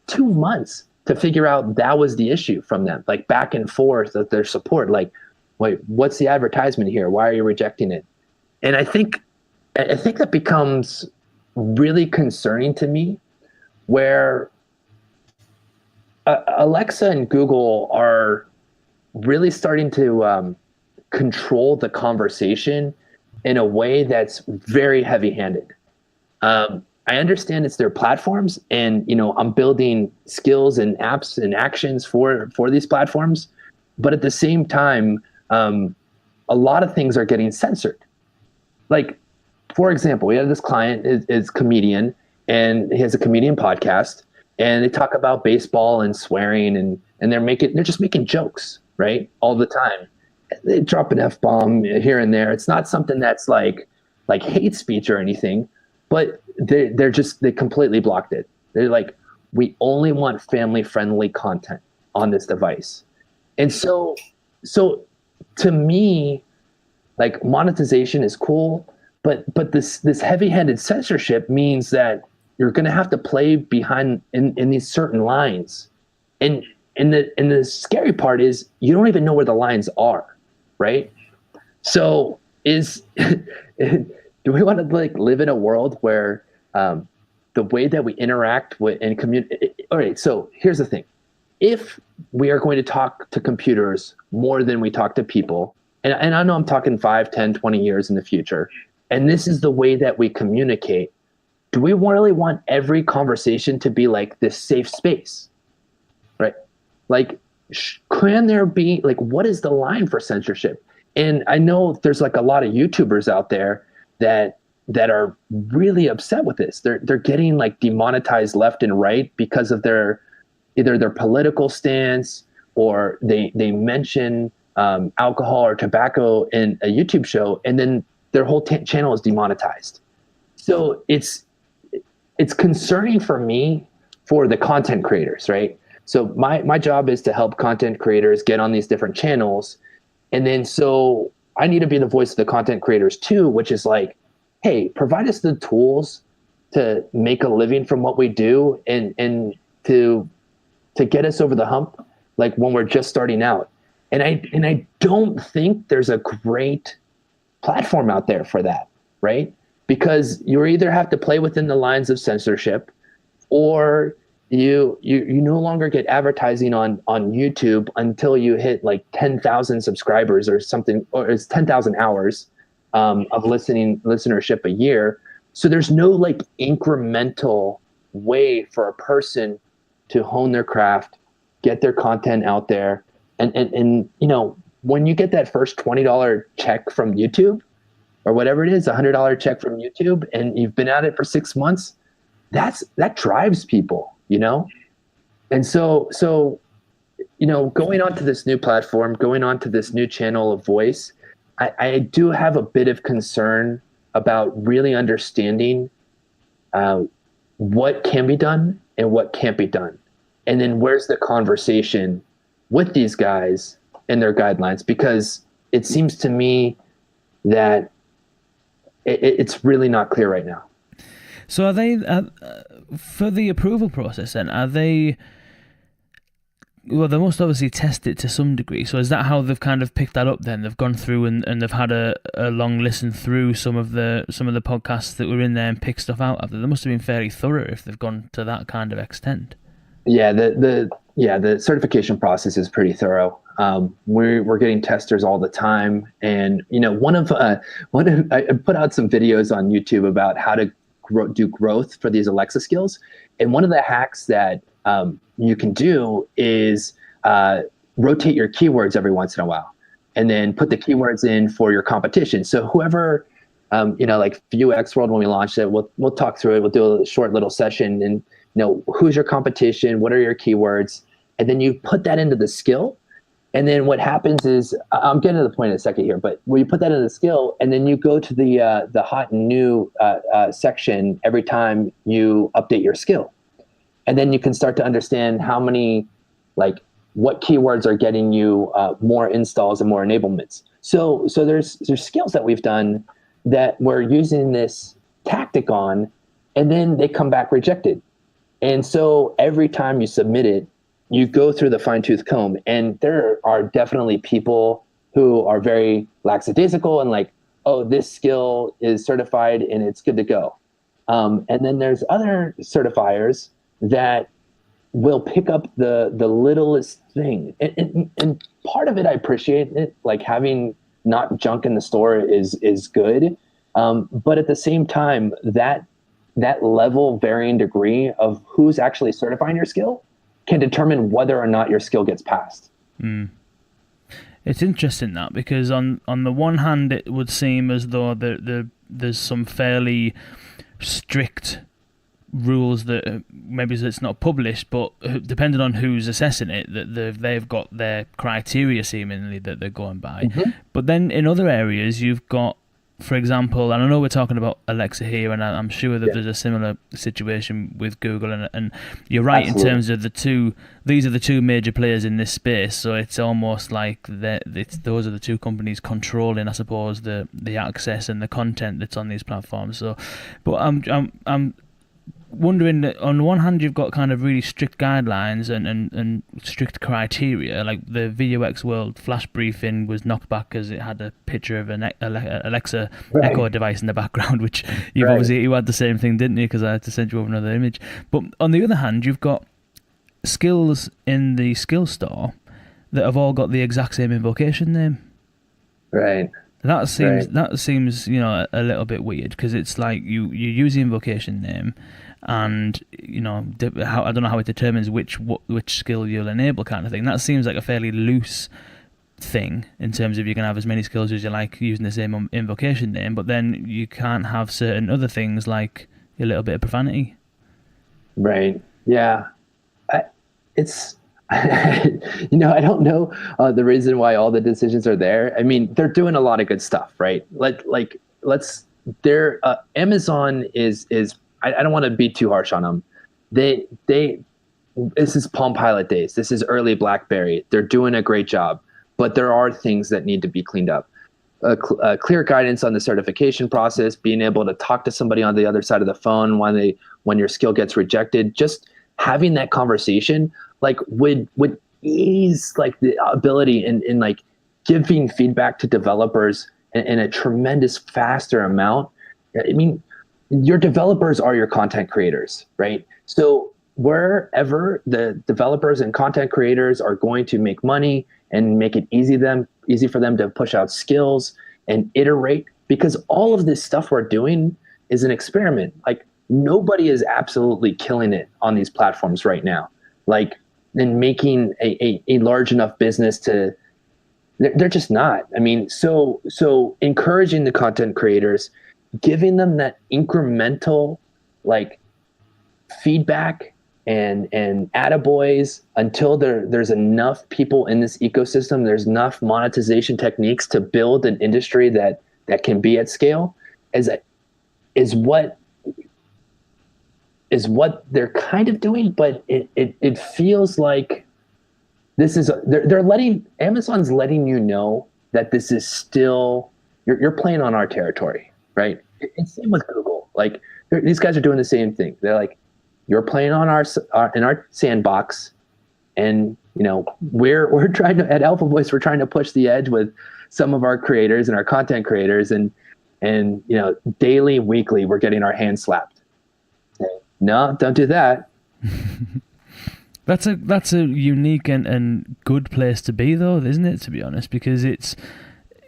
2 months to figure out that was the issue from them, like back and forth of their support. Like, wait, what's the advertisement here? Why are you rejecting it? And I think that becomes really concerning to me, where Alexa and Google are really starting to control the conversation in a way that's very heavy-handed. I understand it's their platforms, and I'm building skills and apps and actions for these platforms, but at the same time, a lot of things are getting censored. Like, for example, we have this client is comedian, and he has a comedian podcast, and they talk about baseball and swearing, and they're just making jokes, right, all the time. They drop an F-bomb here and there. It's not something that's like hate speech or anything, but they completely blocked it. They're like, we only want family-friendly content on this device. And so to me, like, monetization is cool, but this heavy-handed censorship means that you're going to have to play behind in these certain lines. And the scary part is you don't even know where the lines are, right? So do we want to live in a world where the way that we interact with and communicate? All right, so here's the thing. If we are going to talk to computers more than we talk to people, and I know I'm talking 5, 10, 20 years in the future, and this is the way that we communicate, do we really want every conversation to be like this safe space, right? Like, can there be, what is the line for censorship? And I know there's a lot of YouTubers out there that are really upset with this. They're getting demonetized left and right because of either their political stance, or they mention alcohol or tobacco in a YouTube show, and then their whole channel is demonetized. So it's concerning for me, for the content creators, right? So my job is to help content creators get on these different channels. And then so I need to be the voice of the content creators too, which is like, hey, provide us the tools to make a living from what we do, and to get us over the hump, when we're just starting out. And I don't think there's a great platform out there for that, right? Because you either have to play within the lines of censorship, or you no longer get advertising on YouTube until you hit like 10,000 subscribers or something, or it's 10,000 hours of listenership a year. So there's no like incremental way for a person to hone their craft, get their content out there, and when you get that first $20 check from YouTube or whatever it is, $100 check from YouTube, and you've been at it for 6 months, that drives people, and so going on to this new platform, going on to this new channel of voice, I do have a bit of concern about really understanding what can be done and what can't be done, and then where's the conversation with these guys and their guidelines, because it seems to me that it's really not clear right now. So are they, for the approval process then, are they, well, they must obviously test it to some degree. So is that how they've kind of picked that up then? They've gone through and they've had a long listen through some of the podcasts that were in there and picked stuff out of them. They must have been fairly thorough if they've gone to that kind of extent. Yeah, the certification process is pretty thorough. We're getting testers all the time, and I put out some videos on YouTube about how to do growth for these Alexa skills, and one of the hacks that you can do is rotate your keywords every once in a while, and then put the keywords in for your competition. So whoever, like UX World, when we launched it, we'll talk through it. We'll do a short little session, and who's your competition, what are your keywords, and then you put that into the skill. And then what happens is, I'm getting to the point in a second here, but when you put that in the skill, and then you go to the hot and new section every time you update your skill. And then you can start to understand how many, like what keywords are getting you more installs and more enablements. So there's skills that we've done that we're using this tactic on, and then they come back rejected. And so every time you submit it, you go through the fine-tooth comb, and there are definitely people who are very lackadaisical and like, oh, this skill is certified and it's good to go. And then there's other certifiers that will pick up the littlest thing. And part of it, I appreciate it, like having not junk in the store is good. But at the same time, that level varying degree of who's actually certifying your skill can determine whether or not your skill gets passed. It's interesting that, because on the one hand, it would seem as though there's some fairly strict rules that maybe it's not published, but depending on who's assessing it, that they've got their criteria seemingly that they're going by. Mm-hmm. But then in other areas, you've got, for example, and I know we're talking about Alexa here, and I'm sure that there's a similar situation with Google, and you're right. Absolutely. In terms of these are the two major players in this space, so it's almost like those are the two companies controlling, I suppose, the access and the content that's on these platforms. So, but I'm wondering that on one hand you've got kind of really strict guidelines and strict criteria, like the VUX World flash briefing was knocked back because it had a picture of an Alexa Echo device in the background, which you had the same thing, didn't you? Because I had to send you over another image. But on the other hand, you've got skills in the skill store that have all got the exact same invocation name. Right. That seems a little bit weird, because it's like you use the invocation name, and I don't know how it determines which skill you'll enable, kind of thing. That seems like a fairly loose thing in terms of you can have as many skills as you like using the same invocation name, but then you can't have certain other things like a little bit of profanity. Right. Yeah. It's I don't know the reason why all the decisions are there. I mean, they're doing a lot of good stuff, right? Amazon is I don't want to be too harsh on them. This is Palm Pilot days. This is early BlackBerry. They're doing a great job, but there are things that need to be cleaned up. Clear guidance on the certification process, being able to talk to somebody on the other side of the phone when your skill gets rejected. Just having that conversation would ease the ability in giving feedback to developers in a tremendous faster amount. I mean, your developers are your content creators, right? So wherever the developers and content creators are going to make money and make it easy for them to push out skills and iterate, because all of this stuff we're doing is an experiment. Like, nobody is absolutely killing it on these platforms right now, like, and making a large enough business to, they're just not. I mean, so encouraging the content creators, giving them that incremental, like, feedback and attaboys until there's enough people in this ecosystem, there's enough monetization techniques to build an industry that can be at scale, is what they're kind of doing. But it feels like this is Amazon's letting you know that this is still, you're playing on our territory, right? And same with Google. Like, these guys are doing the same thing. They're like, you're playing on in our sandbox, and we're trying to, at Alpha Voice, we're trying to push the edge with some of our creators and our content creators, and daily, weekly, we're getting our hands slapped. No, don't do that. That's a unique and good place to be, though, isn't it? To be honest, because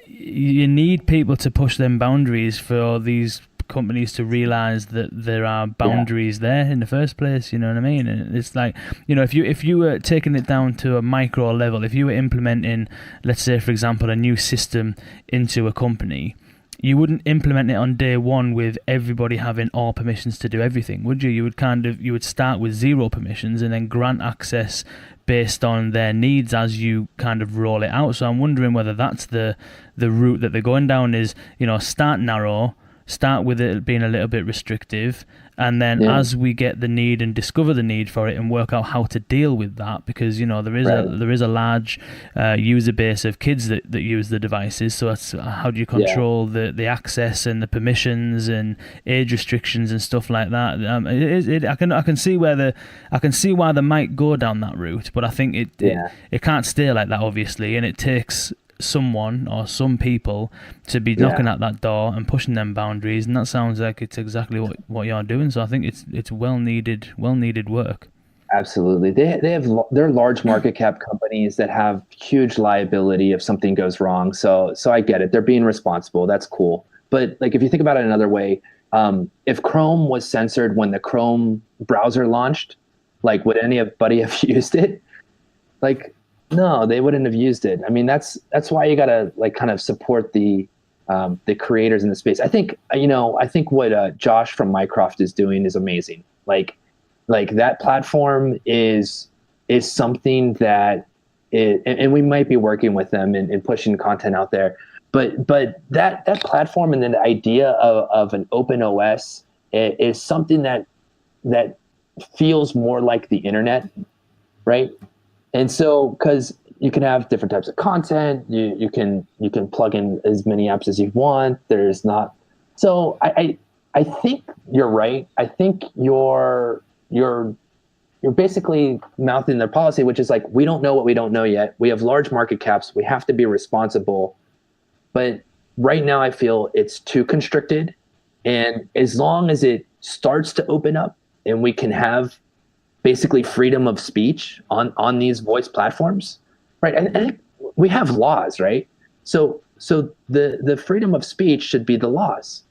you need people to push them boundaries for these companies to realize that there are boundaries there in the first place. You know what I mean? And it's like, if you were taking it down to a micro level, if you were implementing, let's say, for example, a new system into a company, you wouldn't implement it on day one with everybody having all permissions to do everything, would you? You would start with 0 permissions and then grant access based on their needs as you kind of roll it out. So I'm wondering whether that's the route that they're going down, is, start narrow, start with it being a little bit restrictive, and then as we get the need and discover the need for it and work out how to deal with that, because there is a large user base of kids that use the devices. So that's how do you control the access and the permissions and age restrictions and stuff like that. I can see why they might go down that route, but I think it can't stay like that, obviously, and it takes someone or some people to be knocking at that door and pushing them boundaries, and that sounds like it's exactly what you're doing. So I think it's well needed work. Absolutely. They're large market cap companies that have huge liability if something goes wrong. So I get it. They're being responsible. That's cool. But, like, if you think about it another way, if Chrome was censored when the Chrome browser launched, like, would anybody have used it? Like, no, they wouldn't have used it. I mean, that's why you gotta, like, kind of support the creators in the space. I think what Josh from Mycroft is doing is amazing. Like that platform is something that and we might be working with them and pushing content out there. But that platform and then the idea of an open OS is something that feels more like the internet, right? And so, because you can have different types of content, you can plug in as many apps as you want. There's not. So I think you're right. I think you're basically mouthing their policy, which is like, we don't know what we don't know yet. We have large market caps. We have to be responsible. But right now, I feel it's too constricted. And as long as it starts to open up and we can have basically freedom of speech on these voice platforms, right? And we have laws, right? So the freedom of speech should be the laws.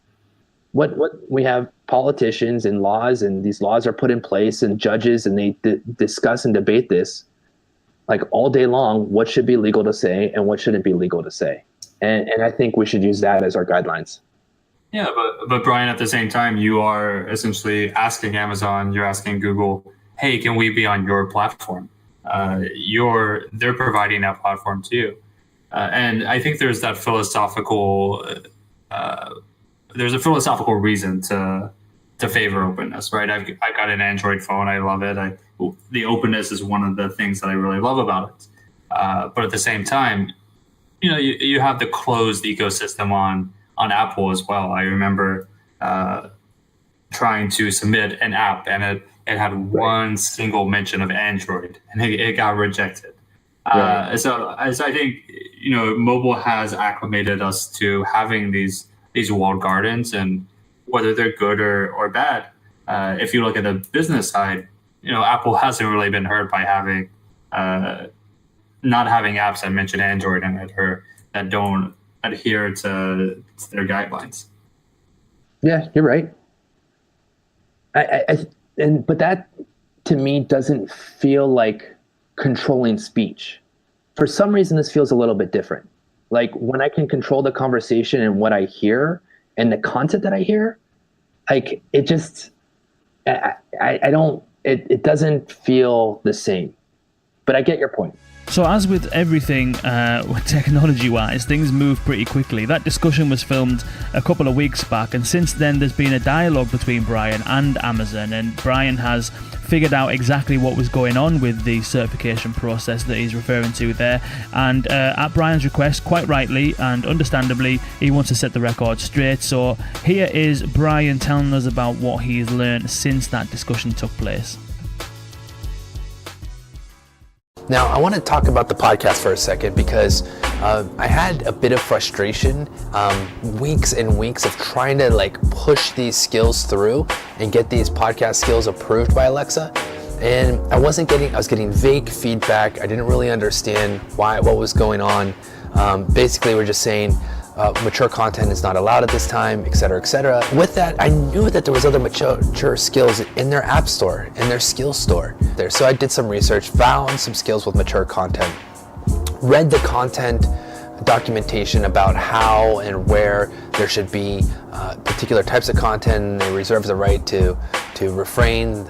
What we have politicians and laws, and these laws are put in place, and judges, and they discuss and debate this, like, all day long, what should be legal to say and what shouldn't be legal to say. And I think we should use that as our guidelines. Yeah, but Bryan, at the same time, you are essentially asking Amazon, you're asking Google, hey, can we be on your platform? They're providing that platform to you. And I think there's that philosophical reason to favor openness, right? I've got an Android phone. I love it. The openness is one of the things that I really love about it. But at the same time, you have the closed ecosystem on Apple as well. I remember trying to submit an app, and it had one single mention of Android, and it got rejected. Right. So I think mobile has acclimated us to having these walled gardens, and whether they're good or bad. If you look at the business side, Apple hasn't really been hurt by having not having apps that mention Android in it or that don't adhere to their guidelines. Yeah, you're right. But that to me doesn't feel like controlling speech. For some reason, this feels a little bit different. Like when I can control the conversation and what I hear and the content that I hear, like it just, I don't, it doesn't feel the same. But I get your point. So as with everything technology-wise, things move pretty quickly. That discussion was filmed a couple of weeks back, and since then there's been a dialogue between Bryan and Amazon, and Bryan has figured out exactly what was going on with the certification process that he's referring to there. And at Bryan's request, quite rightly and understandably, he wants to set the record straight. So here is Bryan telling us about what he's learned since that discussion took place. Now, I want to talk about the podcast for a second because I had a bit of frustration, weeks and weeks of trying to push these skills through and get these podcast skills approved by Alexa. And I was getting vague feedback. I didn't really understand what was going on. Basically, we're just saying mature content is not allowed at this time, et cetera, et cetera. With that, I knew that there was other mature skills in their app store, in their skill store there. So I did some research, found some skills with mature content, read the content documentation about how and where there should be particular types of content, and they reserve the right to refrain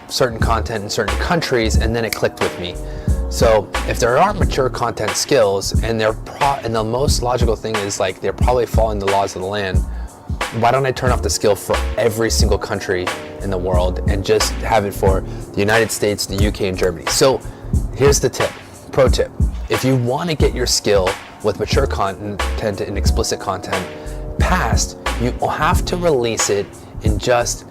certain content in certain countries, and then it clicked with me. So if there are mature content skills, and and the most logical thing is they're probably following the laws of the land, why don't I turn off the skill for every single country in the world and just have it for the United States, the UK, and Germany? So here's the tip, pro tip. If you want to get your skill with mature content and explicit content passed, you will have to release it in just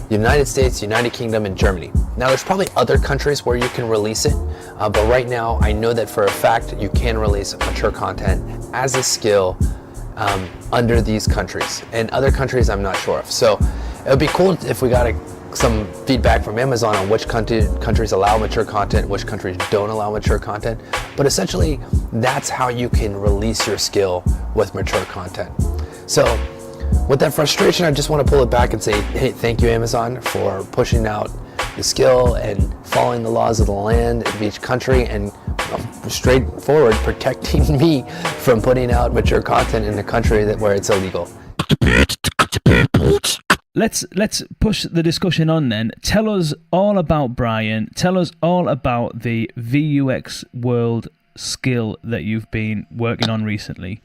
the United States, United Kingdom, and Germany. Now there's probably other countries where you can release it, but right now I know that for a fact you can release mature content as a skill under these countries, and other countries I'm not sure of. So it would be cool if we got some feedback from Amazon on which countries allow mature content, which countries don't allow mature content. But essentially, that's how you can release your skill with mature content. So with that frustration, I just want to pull it back and say, hey, thank you, Amazon, for pushing out the skill and following the laws of the land of each country, and straightforward protecting me from putting out mature content in a country where it's illegal. Let's push the discussion on then. Tell us all about Bryan. Tell us all about the VUX World skill that you've been working on recently.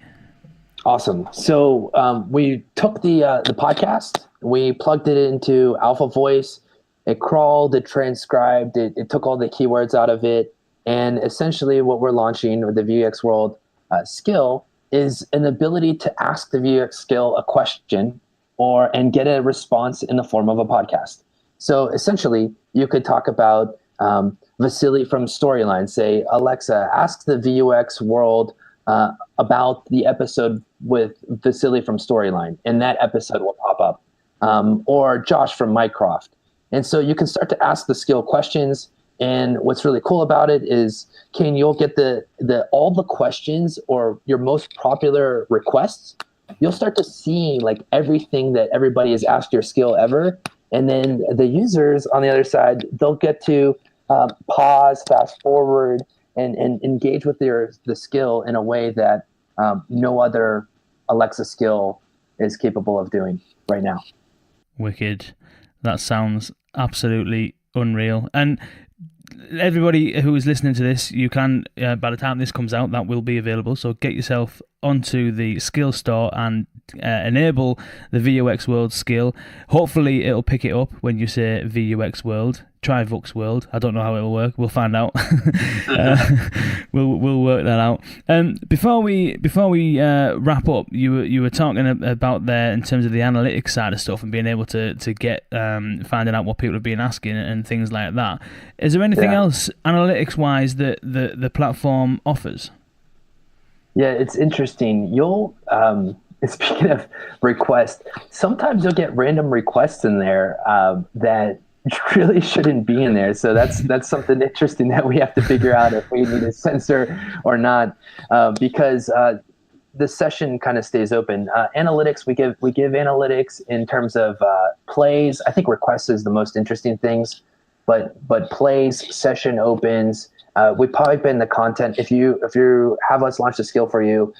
Awesome. So we took the podcast, we plugged it into Alpha Voice. It crawled, it transcribed, it took all the keywords out of it. And essentially what we're launching with the VUX World skill is an ability to ask the VUX skill a question and get a response in the form of a podcast. So essentially, you could talk about Vasily from Storyline. Say, Alexa, ask the VUX World about the episode with Vasily from Storyline, and that episode will pop up. Or Josh from Mycroft. And so you can start to ask the skill questions. And what's really cool about it is, Kane, you'll get all the questions or your most popular requests. You'll start to see everything that everybody has asked your skill ever. And then the users on the other side, they'll get to pause, fast forward, and engage with the skill in a way that no other Alexa skill is capable of doing right now. Wicked. That sounds absolutely unreal. And everybody who is listening to this, you can, by the time this comes out, that will be available. So get yourself onto the skill store and enable the VUX World skill. Hopefully it'll pick it up when you say VUX World. Try Vux World. I don't know how it'll work. We'll find out. We'll work that out. Before we wrap up, you were talking about there in terms of the analytics side of stuff and being able to get finding out what people have been asking and things like that. Is there anything else analytics wise that the platform offers? Yeah, it's interesting. You'll speaking of requests, sometimes you'll get random requests in there that really shouldn't be in there. So that's something interesting that we have to figure out if we need to censor or not, because the session kind of stays open. Analytics, we give analytics in terms of plays. I think requests is the most interesting things, but plays, session opens. We pipe in the content. If you have us launch a skill for you,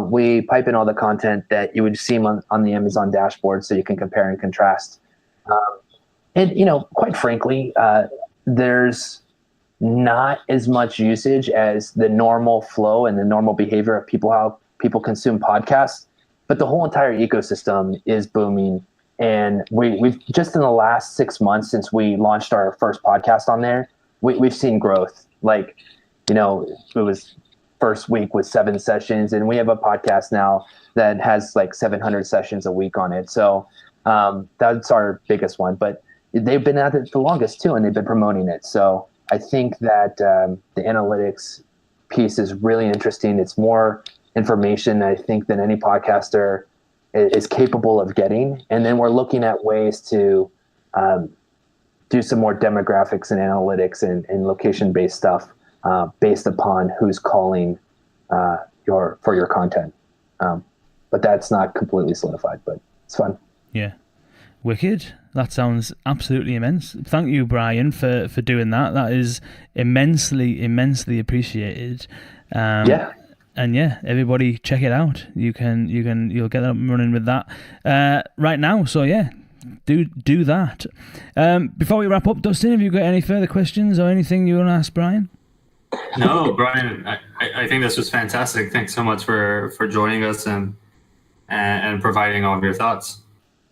we pipe in all the content that you would see on the Amazon dashboard, so you can compare and contrast. And quite frankly, there's not as much usage as the normal flow and the normal behavior of how people consume podcasts, but the whole entire ecosystem is booming. And we've just in the last 6 months since we launched our first podcast on there, we've seen growth. Like, it was first week with 7 sessions, and we have a podcast now that has like 700 sessions a week on it. So that's our biggest one, but they've been at it the longest too, and they've been promoting it. So I think that the analytics piece is really interesting. It's more information, I think, than any podcaster is capable of getting. And then we're looking at ways to do some more demographics and analytics and location-based stuff based upon who's calling for your content. But that's not completely solidified, but it's fun. Yeah. Wicked. That sounds absolutely immense. Thank you, Bryan, for doing that. That is immensely appreciated. Yeah. And yeah, everybody check it out. You'll get up and running with that right now. So yeah, do that. Before we wrap up, Dustin, have you got any further questions or anything you want to ask Bryan? No, Bryan, I think this was fantastic. Thanks so much for joining us and providing all of your thoughts.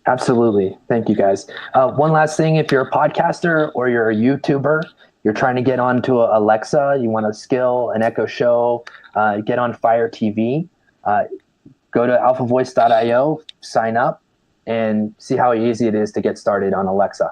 Absolutely. Thank you, guys. One last thing, if you're a podcaster or you're a YouTuber, you're trying to get onto Alexa, you want a skill, an Echo Show, get on Fire TV, go to alphavoice.io, sign up, and see how easy it is to get started on Alexa.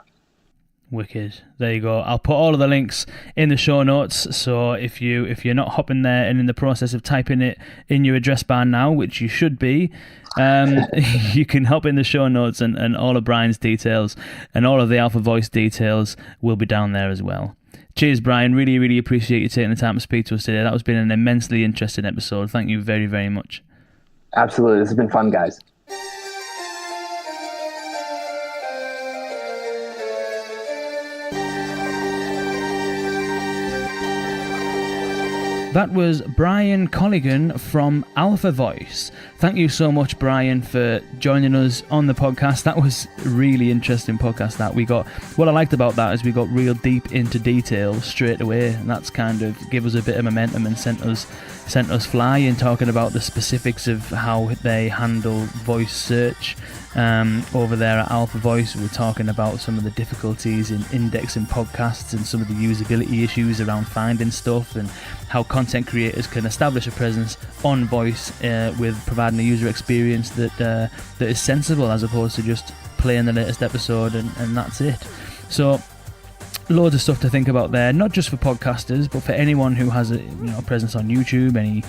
Wicked. There you go. I'll put all of the links in the show notes. So if you're not hopping there and in the process of typing it in your address bar now, which you should be, you can hop in the show notes and all of Bryan's details and all of the Alpha Voice details will be down there as well. Cheers, Bryan. Really, really appreciate you taking the time to speak to us today. That has been an immensely interesting episode. Thank you very, very much. Absolutely. This has been fun, guys. That was Bryan Colligan from Alpha Voice. Thank you so much, Bryan, for joining us on the podcast. That was a really interesting podcast that we got. What I liked about that is we got real deep into detail straight away, and that's kind of give us a bit of momentum and sent us flying, talking about the specifics of how they handle voice search over there at Alpha Voice. We're talking about some of the difficulties in indexing podcasts and some of the usability issues around finding stuff, and how content creators can establish a presence on voice with providing a user experience that is sensible, as opposed to just playing the latest episode and that's it. So loads of stuff to think about there, not just for podcasters, but for anyone who has a presence on YouTube, any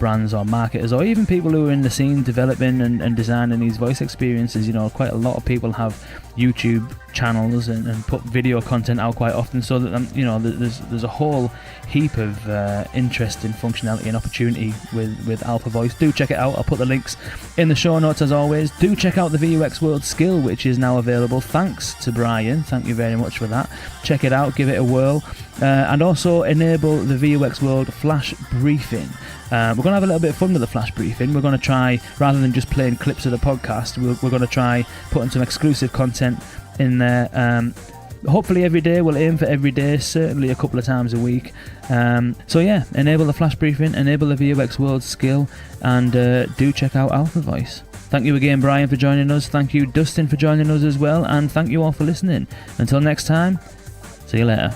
brands or marketers, or even people who are in the scene developing and designing these voice experiences. Quite a lot of people have YouTube channels and put video content out quite often, so that there's a whole heap of interesting functionality and opportunity with Alpha Voice. Do check it out. I'll put the links in the show notes as always. Do check out the VUX World skill, which is now available. Thanks to Bryan. Thank you very much for that. Check it out, give it a whirl, and also enable the VUX World Flash Briefing. We're going to have a little bit of fun with the Flash Briefing. We're going to try, rather than just playing clips of the podcast, we're going to try putting some exclusive content in there. Hopefully every day. We'll aim for every day, certainly a couple of times a week. So yeah, enable the Flash Briefing, enable the VUX World skill, and do check out Alpha Voice. Thank you again, Bryan, for joining us. Thank you, Dustin, for joining us as well, and thank you all for listening. Until next time, see you later.